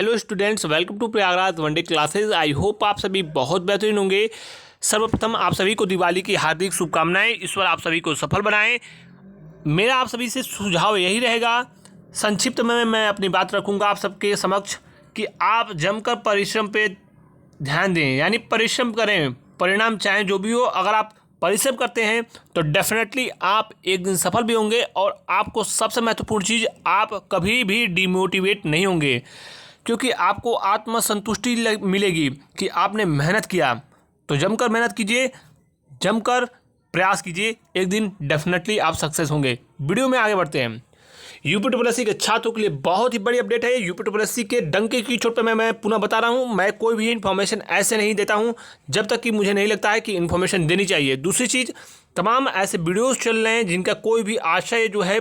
Hello students, welcome to Prayagraj one day classes. I hope आप सभी बहुत बेहतरीन होंगे। सर्वप्रथम आप सभी को दिवाली की हार्दिक शुभकामनाएं। ईश्वर आप सभी को सफल बनाएं। मेरा आप सभी से सुझाव यही रहेगा, संक्षिप्त में मैं अपनी बात रखूंगा आप सबके समक्ष कि आप जमकर परिश्रम पे ध्यान दें, यानी परिश्रम करें। परिणाम चाहे जो भी हो, अगर आप परिश्रम करते हैं तो डेफिनेटली आप एक दिन सफल भी होंगे। और आपको सबसे महत्वपूर्ण चीज़, आप कभी भी डिमोटिवेट नहीं होंगे, क्योंकि आपको आत्मसंतुष्टि मिलेगी कि आपने मेहनत किया। तो जमकर मेहनत कीजिए, जमकर प्रयास कीजिए, एक दिन डेफिनेटली आप सक्सेस होंगे। वीडियो में आगे बढ़ते हैं। यूपीएससी के छात्रों के लिए बहुत ही बड़ी अपडेट है। यूपीएससी के डंके की चोट पर मैं पुनः बता रहा हूं, मैं कोई भी इन्फॉर्मेशन ऐसे नहीं देता हूं जब तक कि मुझे नहीं लगता है कि इन्फॉर्मेशन देनी चाहिए। दूसरी चीज़, तमाम ऐसे वीडियोस चल रहे हैं जिनका कोई भी आशय जो है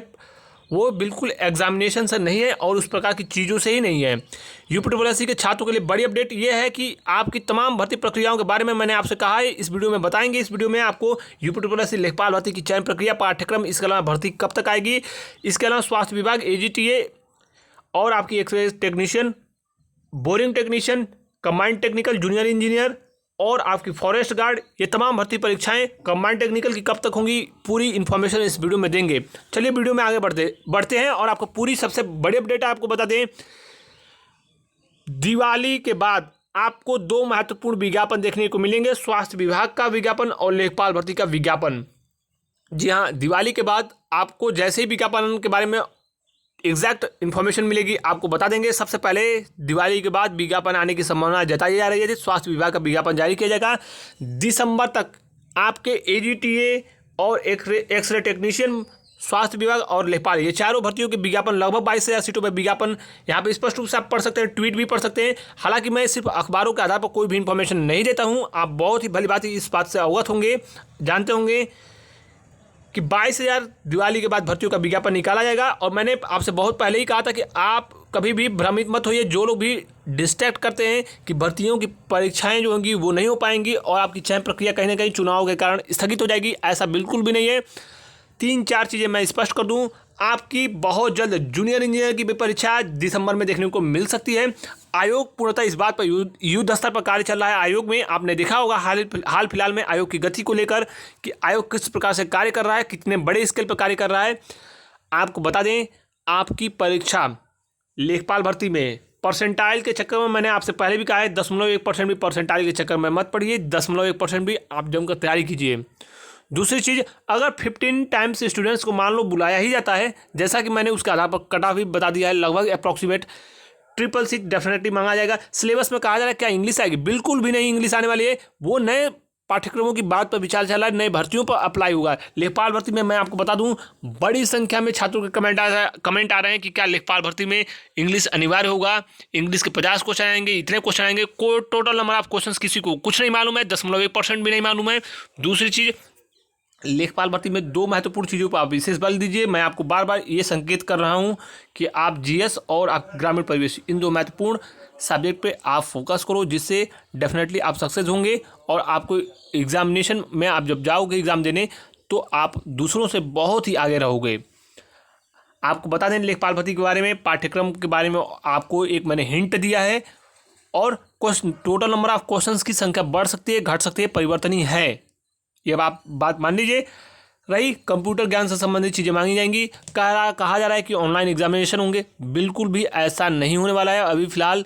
वो बिल्कुल एग्जामिनेशन से नहीं है और उस प्रकार की चीज़ों से ही नहीं है। यूपीएससी के छात्रों के लिए बड़ी अपडेट ये है कि आपकी तमाम भर्ती प्रक्रियाओं के बारे में मैंने आपसे कहा है, इस वीडियो में बताएंगे। इस वीडियो में आपको यूपीएससी लेखपाल भर्ती की चयन प्रक्रिया, पाठ्यक्रम, इसके अलावा भर्ती कब तक आएगी, इसके अलावा स्वास्थ्य विभाग, एजीटीए और आपकी X-ray technician, boring technician, combined technical, junior engineer और आपकी फॉरेस्ट गार्ड, ये तमाम भर्ती परीक्षाएं कंबाइंड टेक्निकल की कब तक होंगी, पूरी इन्फॉर्मेशन इस वीडियो में देंगे। चलिए वीडियो में आगे बढ़ते हैं और आपको पूरी सबसे बड़ी अपडेट आपको बता दें। दिवाली के बाद आपको दो महत्वपूर्ण विज्ञापन देखने को मिलेंगे, स्वास्थ्य विभाग का विज्ञापन और लेखपाल भर्ती का विज्ञापन। जी हाँ, दिवाली के बाद आपको जैसे ही विज्ञापन के बारे में एग्जैक्ट इन्फॉर्मेशन मिलेगी आपको बता देंगे। सबसे पहले दिवाली के बाद विज्ञापन आने की संभावना जताई जा रही है। स्वास्थ्य विभाग का विज्ञापन जारी किया जाएगा दिसंबर तक। आपके एजीटीए और एक्सरे टेक्नीशियन, स्वास्थ्य विभाग और लेखपाल, ये चारों भर्तियों के विज्ञापन, लगभग 22,000 सीटों पर विज्ञापन यहाँ पे स्पष्ट रूप से आप पढ़ सकते हैं, ट्वीट भी पढ़ सकते हैं। हालांकि मैं सिर्फ अखबारों के आधार पर कोई भी इन्फॉर्मेशन नहीं देता हूँ। आप बहुत ही भली बात इस बात से अवगत होंगे, जानते होंगे कि 22,000 दिवाली के बाद भर्तियों का विज्ञापन निकाला जाएगा। और मैंने आपसे बहुत पहले ही कहा था कि आप कभी भी भ्रमित मत होइए। जो लोग भी डिस्ट्रैक्ट करते हैं कि भर्तियों की परीक्षाएं जो होंगी वो नहीं हो पाएंगी और आपकी चयन प्रक्रिया कहीं ना कहीं चुनाव के कारण स्थगित हो जाएगी, ऐसा बिल्कुल भी नहीं है। 3-4 चीज़ें मैं स्पष्ट कर दूं, आपकी बहुत जल्द जूनियर इंजीनियर की भी परीक्षा दिसंबर में देखने को मिल सकती है। आयोग पूर्णतः इस बात पर युद्ध स्तर पर कार्य चल रहा है। आयोग में आपने देखा होगा हाल फिलहाल में आयोग की गति को लेकर कि आयोग किस प्रकार से कार्य कर रहा है, कितने बड़े स्केल पर कार्य कर रहा है। आपको बता दें, आपकी परीक्षा लेखपाल भर्ती में परसेंटाइल के चक्कर में, मैंने आपसे पहले भी कहा है, 0.1% भी परसेंटाइल के चक्कर में मत पड़िए। 0.1% भी आप जमकर तैयारी कीजिए। दूसरी चीज़, अगर 15 टाइम्स स्टूडेंट्स को मान लो बुलाया ही जाता है, जैसा कि मैंने उसके आधार पर कट ऑफ भी बता दिया है, लगभग अप्रॉक्सीमेट 666 डेफिनेटली मांगा जाएगा। सिलेबस में कहा जा रहा है क्या इंग्लिश आएगी? बिल्कुल भी नहीं इंग्लिश आने वाली है। वो नए पाठ्यक्रमों की बात पर विचार चल रहा है, नई भर्तियों पर अप्लाई होगा। लेखपाल भर्ती में मैं आपको बता दूं, बड़ी संख्या में छात्रों के कमेंट आ रहे हैं कि क्या लेखपाल भर्ती में इंग्लिश अनिवार्य होगा, इंग्लिश के 50 क्वेश्चन आएंगे, इतने क्वेश्चन आएंगे। को टोटल नंबर ऑफ क्वेश्चन किसी को कुछ नहीं मालूम है, 0.1% भी नहीं मालूम है। दूसरी चीज़, लेखपाल भर्ती में दो महत्वपूर्ण चीज़ों पर आप विशेष बल दीजिए। मैं आपको बार बार ये संकेत कर रहा हूँ कि आप जीएस और आप ग्रामीण परिवेश, इन दो महत्वपूर्ण सब्जेक्ट पे आप फोकस करो, जिससे डेफिनेटली आप सक्सेस होंगे। और आपको एग्जामिनेशन में आप जब जाओगे एग्ज़ाम देने तो आप दूसरों से बहुत ही आगे रहोगे। आपको बता दें लेखपाल भर्ती के बारे में, पाठ्यक्रम के बारे में आपको एक मैंने हिंट दिया है। और टोटल नंबर ऑफ क्वेश्चन की संख्या बढ़ सकती है, घट सकती है, परिवर्तनीय है, ये आप बात मान लीजिए। रही कंप्यूटर ज्ञान से संबंधित चीज़ें मांगी जाएंगी। कहा जा रहा है कि ऑनलाइन एग्जामिनेशन होंगे, बिल्कुल भी ऐसा नहीं होने वाला है। अभी फिलहाल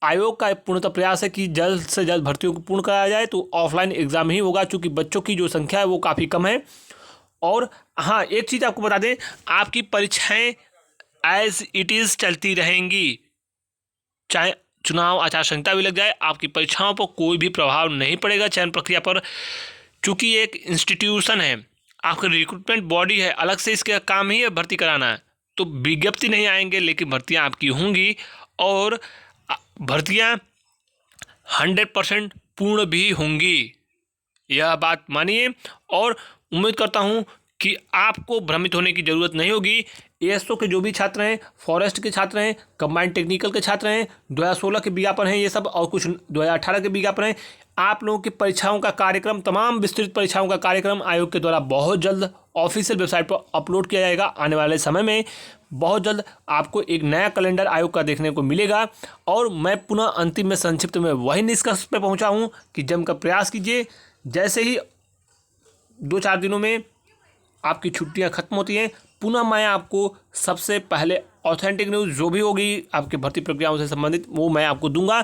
आयोग का पूर्णतः प्रयास है कि जल्द से जल्द भर्तियों को पूर्ण कराया जाए, तो ऑफलाइन एग्जाम ही होगा, चूँकि बच्चों की जो संख्या है वो काफ़ी कम है। और हाँ, एक चीज़ आपको बता दें, आपकी परीक्षाएँ एज इट इज़ चलती रहेंगी, चाहे चुनाव आचार संहिता भी लग जाए, आपकी परीक्षाओं पर कोई भी प्रभाव नहीं पड़ेगा चयन प्रक्रिया पर। चूँकि ये एक इंस्टीट्यूशन है, आपका रिक्रूटमेंट बॉडी है, अलग से इसका काम ही है भर्ती कराना है। तो विज्ञप्ति नहीं आएंगे, लेकिन भर्तियां आपकी होंगी और भर्तियां 100% पूर्ण भी होंगी, यह बात मानिए। और उम्मीद करता हूं कि आपको भ्रमित होने की ज़रूरत नहीं होगी। एएसओ के जो भी छात्र हैं, फॉरेस्ट के छात्र हैं, कंबाइंड टेक्निकल के छात्र हैं, 2016 के विज्ञापन हैं ये सब, और कुछ 2018 के विज्ञापन हैं। आप लोगों की परीक्षाओं का कार्यक्रम, तमाम विस्तृत परीक्षाओं का कार्यक्रम आयोग के द्वारा बहुत जल्द ऑफिशियल वेबसाइट पर अपलोड किया जाएगा। आने वाले समय में बहुत जल्द आपको एक नया कैलेंडर आयोग का देखने को मिलेगा। और मैं पुनः अंतिम में संक्षिप्त में वही निष्कर्ष पे पहुंचा हूं कि जमकर प्रयास कीजिए। जैसे ही 2-4 दिनों में आपकी छुट्टियां खत्म होती हैं, पुनः मैं आपको सबसे पहले ऑथेंटिक न्यूज़ जो भी होगी आपकी भर्ती प्रक्रियाओं से संबंधित वो मैं आपको दूंगा।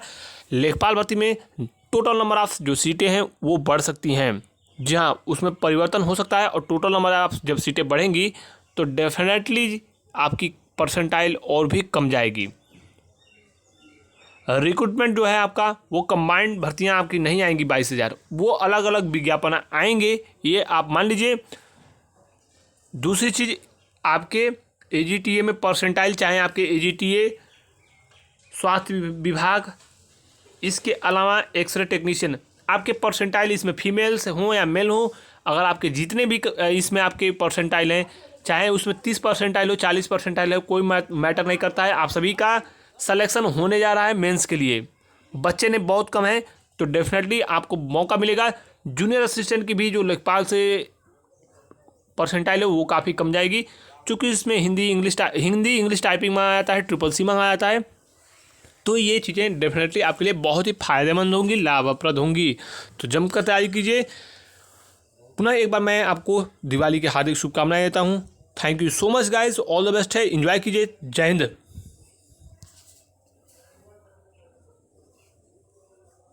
लेखपाल भर्ती में टोटल नंबर ऑफ जो सीटें हैं वो बढ़ सकती हैं। जी हाँ, उसमें परिवर्तन हो सकता है और टोटल नंबर ऑफ जब सीटें बढ़ेंगी तो डेफिनेटली आपकी परसेंटाइल और भी कम जाएगी। रिक्रूटमेंट जो है आपका वो कंबाइंड भर्तियां आपकी नहीं आएंगी 22,000, वो अलग अलग विज्ञापन आएंगे, ये आप मान लीजिए। दूसरी चीज़, आपके AGTA में परसेंटाइल, चाहे आपके AGTA स्वास्थ्य विभाग, इसके अलावा एक्सरे टेक्नीशियन, आपके परसेंटाइल इसमें फीमेल्स हों या मेल हों, अगर आपके जितने भी इसमें आपके परसेंटाइल हैं, चाहे उसमें 30 परसेंटाइल हो 40 परसेंटाइल हो, कोई मैटर नहीं करता है। आप सभी का सिलेक्शन होने जा रहा है मेंस के लिए। बच्चे ने बहुत कम है तो डेफिनेटली आपको मौका मिलेगा। जूनियर असिस्टेंट की भी जो लेखपाल से परसेंटाइल है वो काफ़ी कम जाएगी, क्योंकि इसमें हिंदी इंग्लिश टाइपिंग में आ जाता है, CCC में आ जाता है। तो ये चीज़ें डेफिनेटली आपके लिए बहुत ही फायदेमंद होंगी, लाभप्रद होंगी। तो जमकर तैयारी कीजिए। पुनः एक बार मैं आपको दिवाली की हार्दिक शुभकामनाएं देता हूँ। Thank you so much guys, all the best है, एंजॉय कीजिए। जय हिंद।